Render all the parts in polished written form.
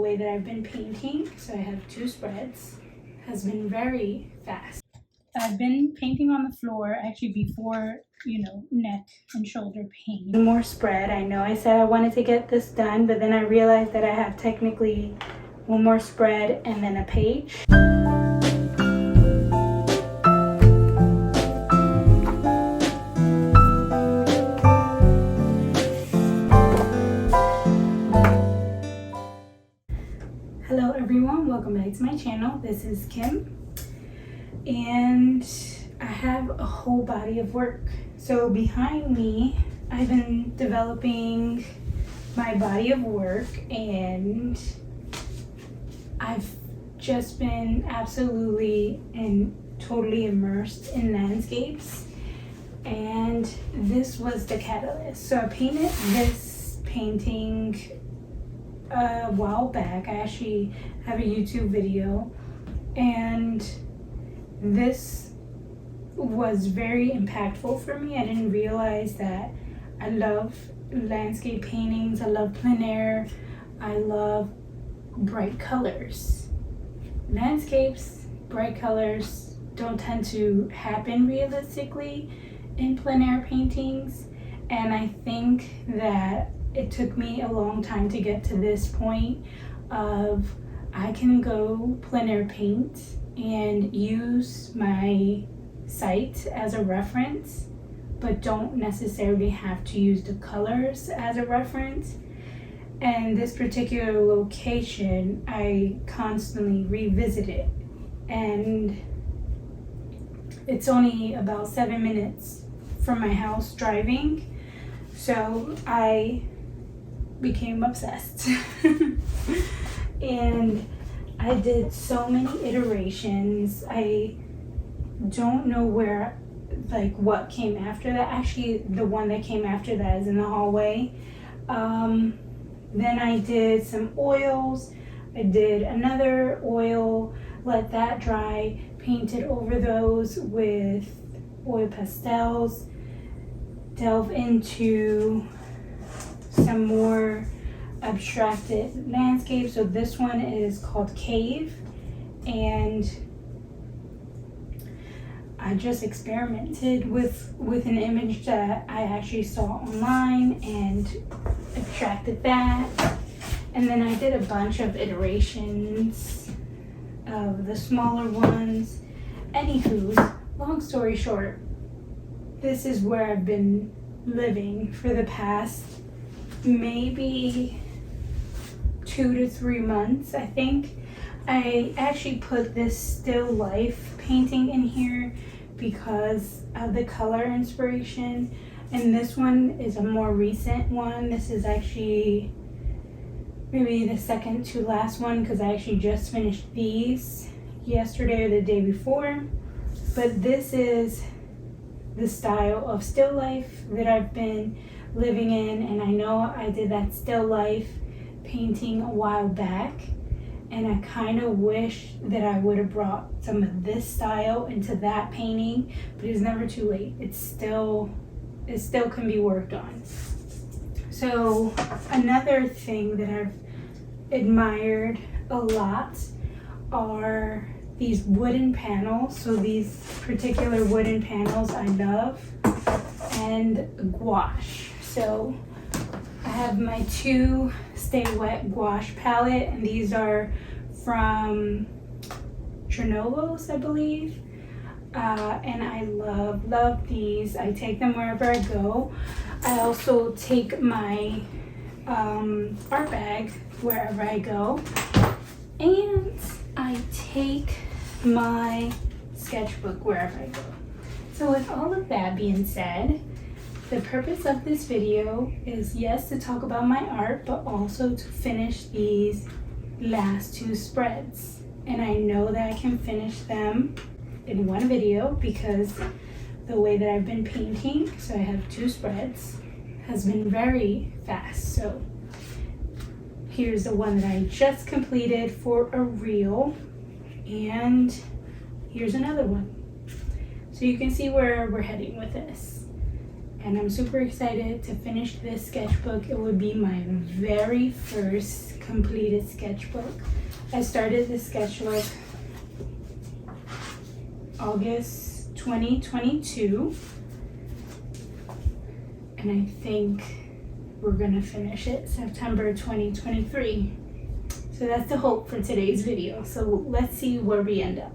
way that I've been painting, so I have 2 spreads, has been very fast. I've been painting on the floor actually before, neck and shoulder paint. One more spread. I know I said I wanted to get this done, but then I realized that I have technically one more spread and then a page. Hello everyone, welcome back to my channel. This is Kim, and I have a whole body of work. So behind me, I've been developing my body of work, and I've just been absolutely and totally immersed in landscapes, and this was the catalyst. So I painted this painting a while back. I actually have a YouTube video, and this was very impactful for me. I didn't realize that I love landscape paintings, I love plein air, I love bright colors. Landscapes, bright colors don't tend to happen realistically in plein air paintings, and I think that it took me a long time to get to this point of I can go plein air paint and use my site as a reference, but don't necessarily have to use the colors as a reference. And this particular location, I constantly revisit it, and it's only about 7 minutes from my house driving, so I became obsessed. And I did so many iterations. I don't know what came after that. Actually, the one that came after that is in the hallway. Then I did some oils. I did another oil, let that dry, painted over those with oil pastels, delve into some more abstracted landscape. So this one is called Cave, and I just experimented with an image that I actually saw online and abstracted that. And then I did a bunch of iterations of the smaller ones. Anywho, long story short, this is where I've been living for the past maybe 2 to 3 months, I think. I actually put this still life painting in here because of the color inspiration, and this one is a more recent one. This is actually maybe the second to last one, because I actually just finished these yesterday or the day before. But this is the style of still life that I've been living in, and I know I did that still life painting a while back, and I kind of wish that I would have brought some of this style into that painting, but it's never too late. It still can be worked on. So another thing that I've admired a lot are these wooden panels. So these particular wooden panels I love, and gouache. So I have my 2 Stay Wet gouache palette, and these are from Chernobyls, I believe. And I love these. I take them wherever I go. I also take my art bag wherever I go, and I take my sketchbook wherever I go. So with all of that being said, the purpose of this video is, yes, to talk about my art, but also to finish these last 2 spreads. And I know that I can finish them in one video because the way that I've been painting, so I have 2 spreads, has been very fast. So here's the one that I just completed for a reel, and here's another one. So you can see where we're heading with this. And I'm super excited to finish this sketchbook. It would be my very first completed sketchbook. I started the sketchbook August 2022, and I think we're gonna finish it September 2023. So that's the hope for today's video. So let's see where we end up.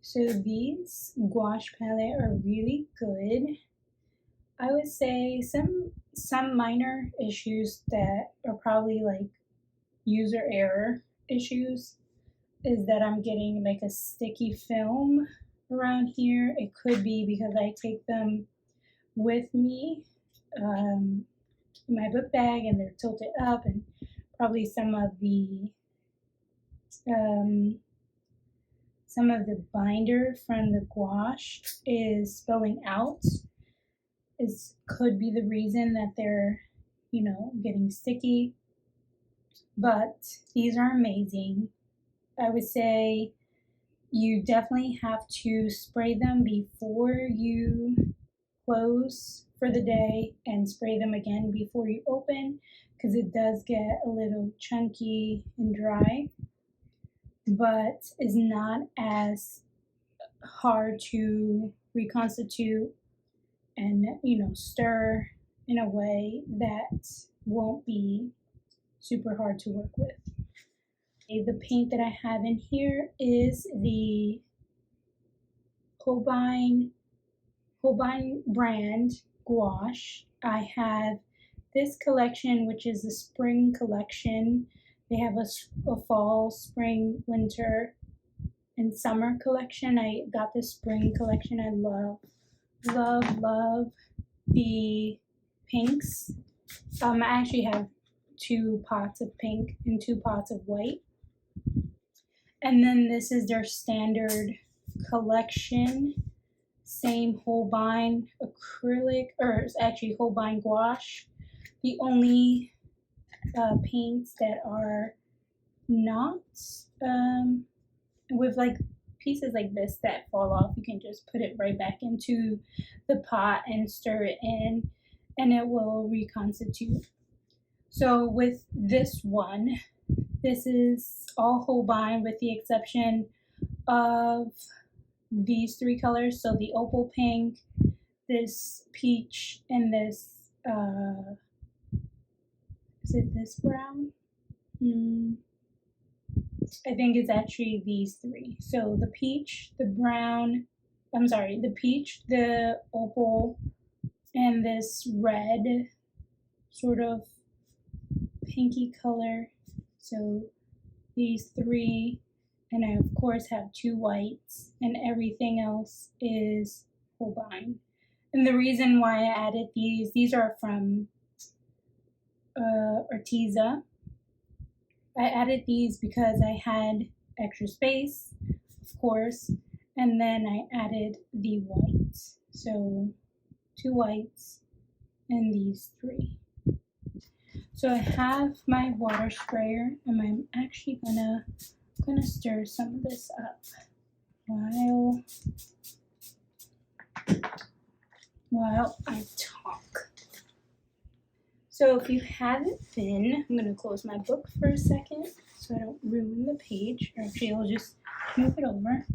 So these gouache palette are really good. I would say some minor issues that are probably like user error issues is that I'm getting like a sticky film around here. It could be because I take them with me in my book bag and they're tilted up, and probably some of the binder from the gouache is spilling out. Could be the reason that they're, getting sticky. But these are amazing. I would say you definitely have to spray them before you close for the day and spray them again before you open, because it does get a little chunky and dry, but is not as hard to reconstitute and stir in a way that won't be super hard to work with. The paint that I have in here is the Holbein brand gouache. I have this collection, which is the spring collection. They have a fall, spring, winter, and summer collection. I got the spring collection. I love the pinks. I actually have 2 pots of pink and 2 pots of white. And then this is their standard collection. Same Holbein acrylic, or it's actually Holbein gouache. The only paints that are not with like pieces like this that fall off, you can just put it right back into the pot and stir it in and it will reconstitute. So with this one, this is all Holbein with the exception of these 3 colors. So the opal pink, this peach, and this is it this brown? I think it's actually these 3. So the peach, the peach, the opal, and this red sort of pinky color. So these 3, and I of course have 2 whites, and everything else is Holbein. And the reason why I added these are from Arteza. I added these because I had extra space, of course, and then I added the whites. So 2 whites and these 3. So I have my water sprayer, and I'm actually gonna stir some of this up while I talk. So if you haven't been, I'm going to close my book for a second so I don't ruin the page. Or actually, I'll just move it over.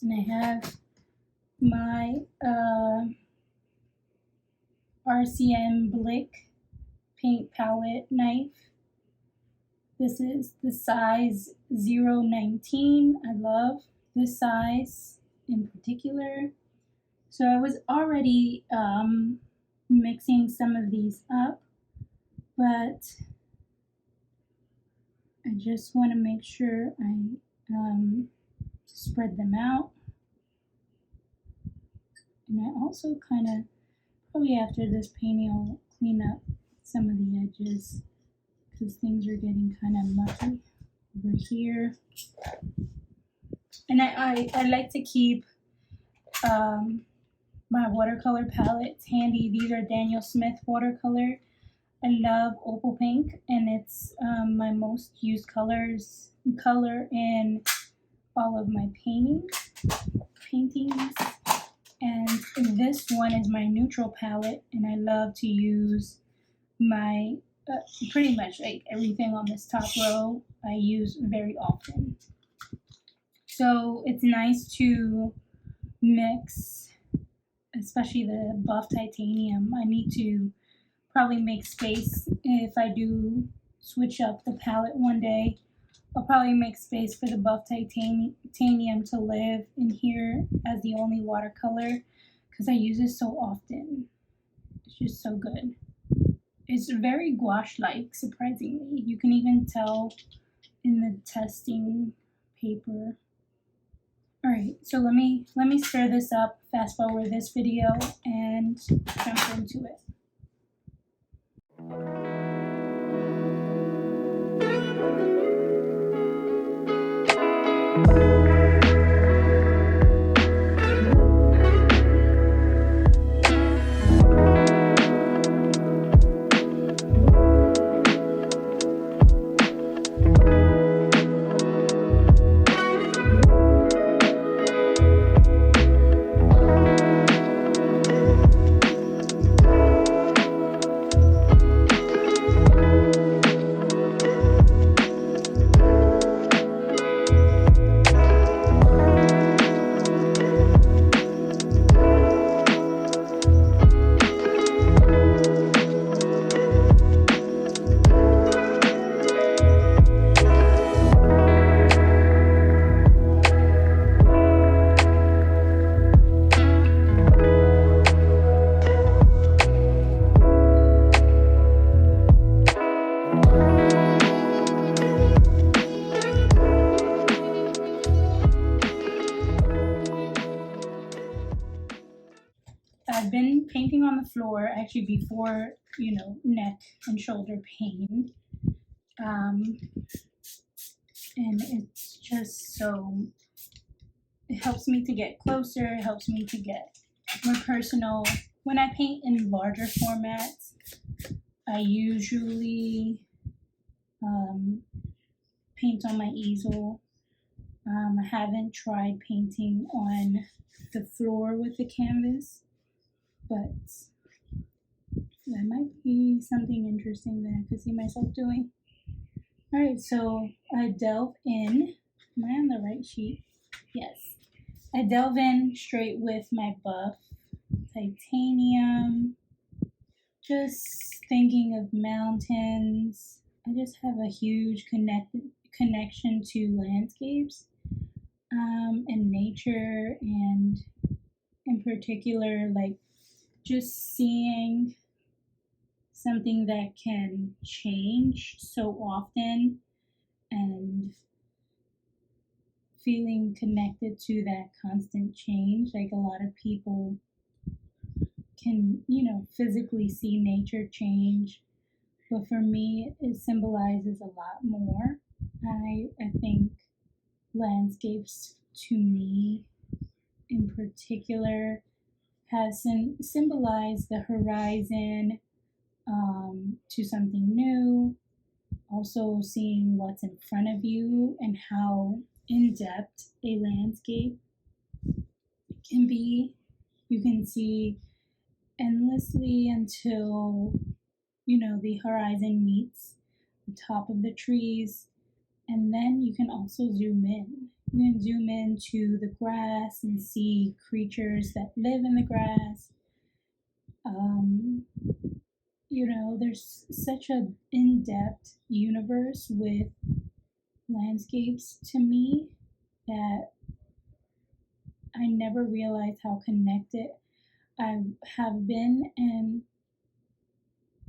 And I have my RCM Blick paint palette knife. This is the size 019. I love this size in particular. So I was already mixing some of these up, but I just want to make sure I spread them out. And I also kind of, probably after this painting, I'll clean up some of the edges because things are getting kind of mucky over here. And I like to keep my watercolor palette's handy. These are Daniel Smith watercolor. I love opal pink, and it's my most used color in all of my paintings. And this one is my neutral palette, and I love to use my pretty much like everything on this top row I use very often. So it's nice to mix, especially the buff titanium. I need to probably make space if I do switch up the palette one day. I'll probably make space for the buff titanium to live in here as the only watercolor because I use it so often. It's just so good. It's very gouache-like, surprisingly. You can even tell in the testing paper. All right, so let me stir this up, fast forward this video, and jump into it. I've been painting on the floor actually before, neck and shoulder pain. And it's just so, it helps me to get closer, it helps me to get more personal. When I paint in larger formats, I usually paint on my easel. I haven't tried painting on the floor with the canvas, but that might be something interesting that I could see myself doing. All right, so I delve in. Am I on the right sheet? Yes. I delve in straight with my buff titanium. Just thinking of mountains. I just have a huge connection to landscapes and nature, and in particular, like just seeing something that can change so often and feeling connected to that constant change. Like a lot of people can, physically see nature change, but for me, it symbolizes a lot more. I think landscapes, to me in particular, has symbolized the horizon to something new, also seeing what's in front of you and how in depth a landscape can be. You can see endlessly until the horizon meets the top of the trees, and then you can also zoom in. You can zoom into the grass and see creatures that live in the grass. There's such an in-depth universe with landscapes to me that I never realized how connected I have been,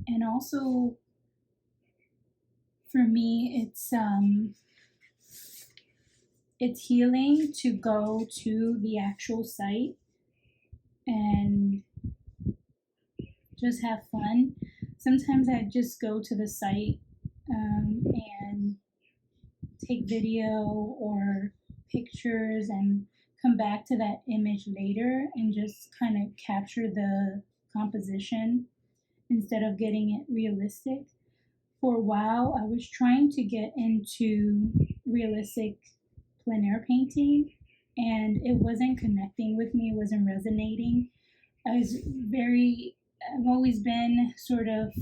and also for me it's healing to go to the actual site and just have fun. Sometimes I just go to the site and take video or pictures and come back to that image later and just kind of capture the composition instead of getting it realistic. For a while, I was trying to get into realistic plein air painting, and it wasn't connecting with me, it wasn't resonating. I was I've always been sort of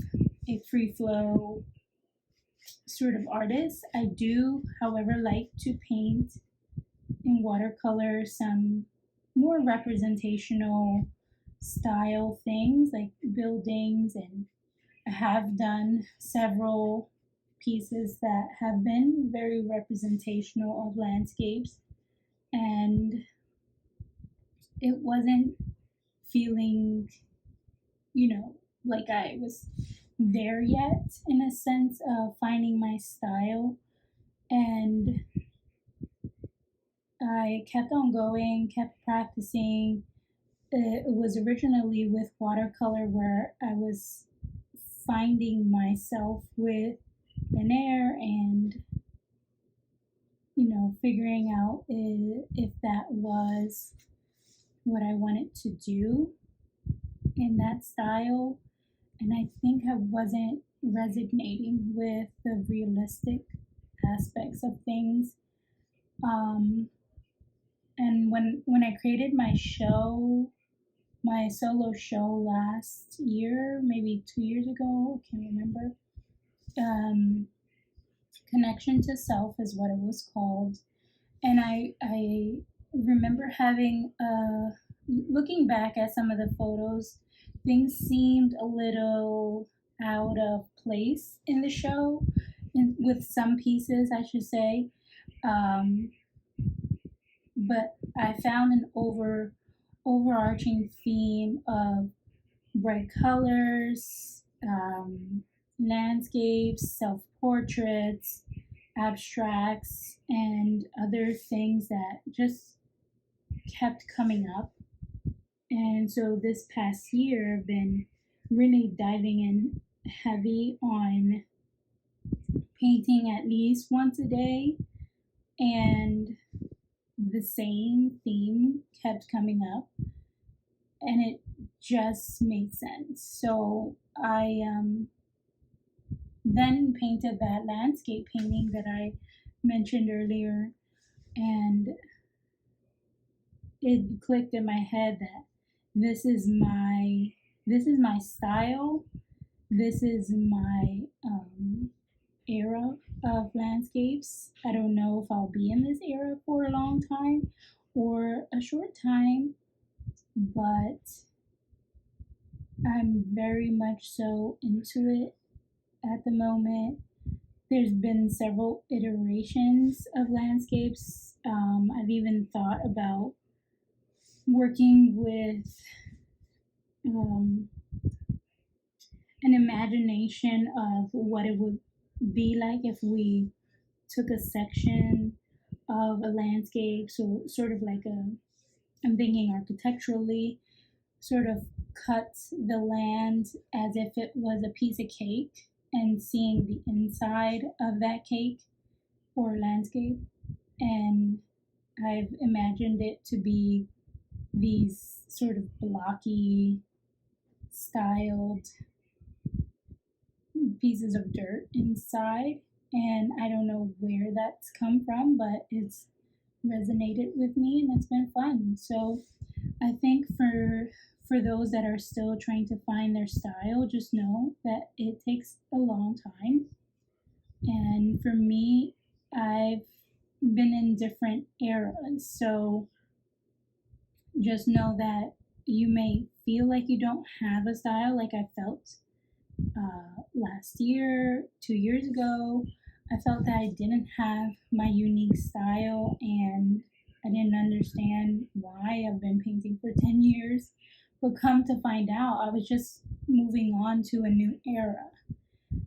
a free flow sort of artist. I do, however, like to paint in watercolor some more representational style things like buildings, and I have done several pieces that have been very representational of landscapes, and it wasn't feeling, like I was there yet in a sense of finding my style. And I kept on going, kept practicing. It was originally with watercolor where I was finding myself with plein air and, figuring out if that was what I wanted to do in that style. And I think I wasn't resonating with the realistic aspects of things. Um, and when I created my solo show last year, maybe 2 years ago, I can't remember. Connection to Self is what it was called, and I remember having looking back at some of the photos, things seemed a little out of place in the show, with some pieces, I should say. Um, but I found an overarching theme of bright colors, landscapes, self portraits, abstracts, and other things that just kept coming up. And so this past year, I've been really diving in heavy on painting at least once a day, and the same theme kept coming up, and it just made sense. So I then painted that landscape painting that I mentioned earlier, and it clicked in my head that this is my style. This is my era of landscapes. I don't know if I'll be in this era for a long time or a short time, but I'm very much so into it at the moment. There's been several iterations of landscapes. I've even thought about working with um, an imagination of what it would be like if we took a section of a landscape, so sort of like I'm thinking architecturally, sort of cut the land as if it was a piece of cake and seeing the inside of that cake or landscape. And I've imagined it to be these sort of blocky, styled pieces of dirt inside. And I don't know where that's come from, but it's resonated with me and it's been fun. So I think for those that are still trying to find their style, just know that it takes a long time. And for me, I've been in different eras. So just know that you may feel like you don't have a style, like I felt last year, 2 years ago. I felt that I didn't have my unique style, and I didn't understand why. I've been painting for 10 years, but come to find out, I was just moving on to a new era.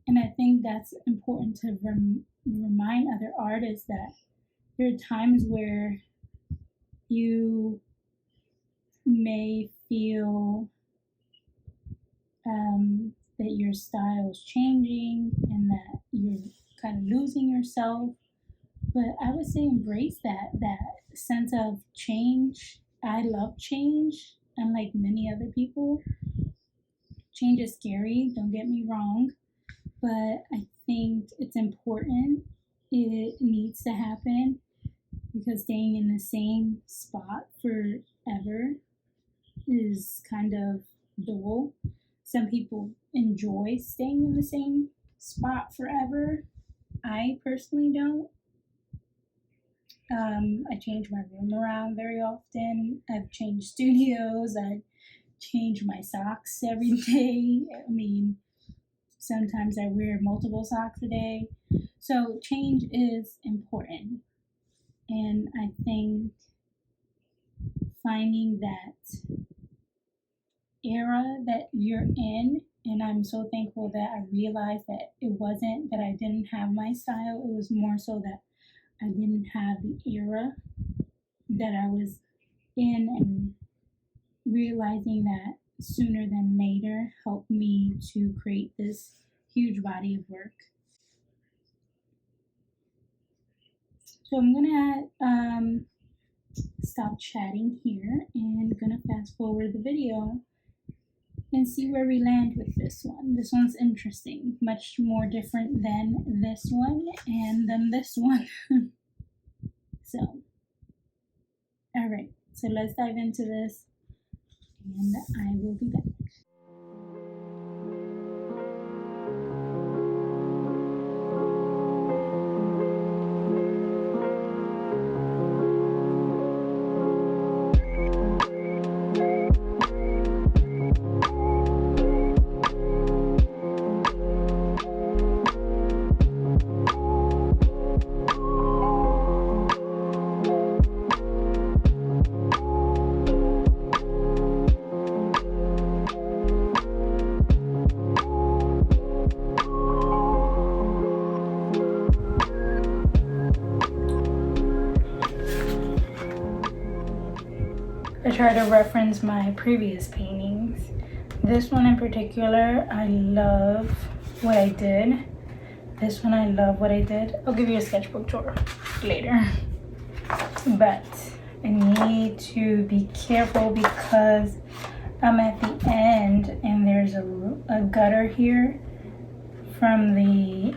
And I think that's important to remind other artists that there are times where you may feel that your style is changing and that you're kind of losing yourself. But I would say embrace that sense of change. I love change, unlike many other people. Change is scary, don't get me wrong, but I think it's important. It needs to happen because staying in the same spot forever is kind of dull. Some people enjoy staying in the same spot forever. I personally don't. I change my room around very often. I've changed studios. I change my socks every day. I mean, sometimes I wear multiple socks a day. So change is important. And I think finding that era that you're in, and I'm so thankful that I realized that it wasn't that I didn't have my style, it was more so that I didn't have the era that I was in, and realizing that sooner than later helped me to create this huge body of work. So I'm gonna stop chatting here and gonna fast forward the video and see where we land with this one. This one's interesting, much more different than this one and then this one. So, all right, so let's dive into this and I will be back. I try to reference my previous paintings. This one in particular, I love what I did. This one, I love what I did. I'll give you a sketchbook tour later. But I need to be careful because I'm at the end and there's a gutter here from the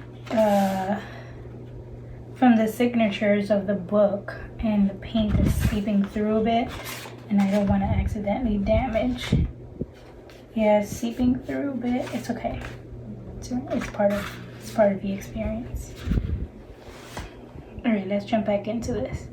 signatures of the book, and the paint is seeping through a bit, and I don't want to accidentally damage. Yeah, it's seeping through a bit. It's okay. It's part of the experience. All right, let's jump back into this.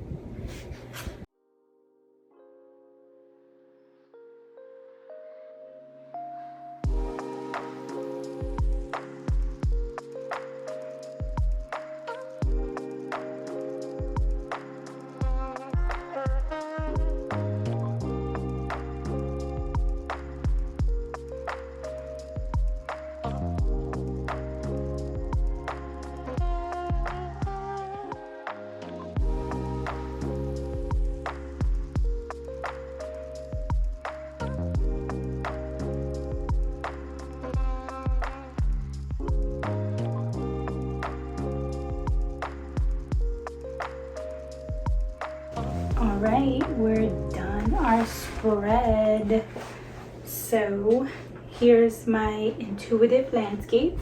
All right, we're done our spread. So here's my intuitive landscape,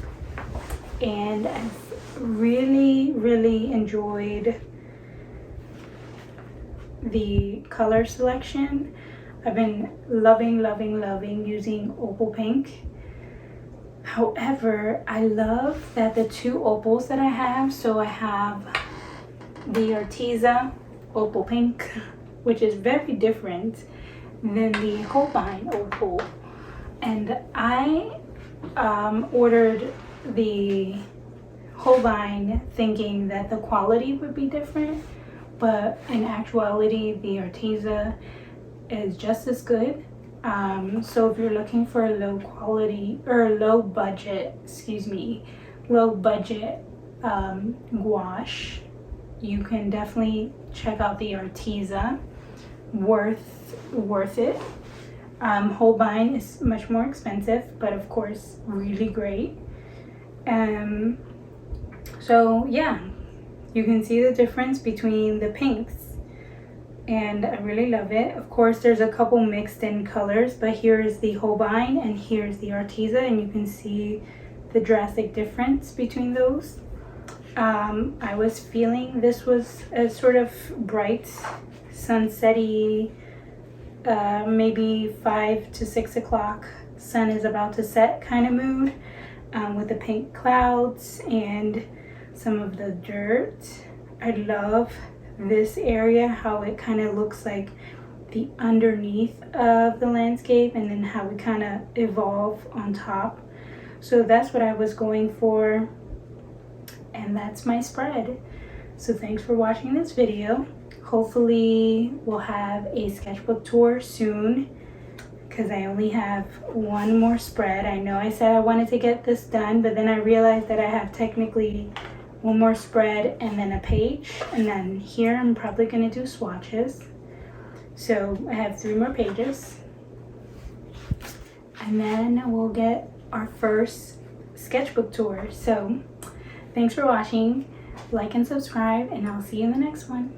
and I've really enjoyed the color selection. I've been loving using opal pink. However, I love that the two opals that I have, so I have the Arteza opal pink, which is very different than the Holbein opal, and I ordered the Holbein thinking that the quality would be different, but in actuality the Arteza is just as good. So if you're looking for a low budget gouache, you can definitely check out the Arteza. Worth it. Holbein is much more expensive, but of course really great. So yeah, you can see the difference between the pinks, and I really love it. Of course, there's a couple mixed in colors, but here is the Holbein and here's the Arteza, and you can see the drastic difference between those. I was feeling this was a sort of bright, sunset-y, maybe 5 to 6 o'clock, sun is about to set kind of mood, with the pink clouds and some of the dirt. I love this area, how it kind of looks like the underneath of the landscape and then how we kind of evolve on top. So that's what I was going for, and that's my spread. So thanks for watching this video. Hopefully we'll have a sketchbook tour soon, because I only have one more spread. I know I said I wanted to get this done, but then I realized that I have technically one more spread and then a page, and then here I'm probably going to do swatches. So I have 3 more pages, and then we'll get our first sketchbook tour. So thanks for watching, like and subscribe, and I'll see you in the next one.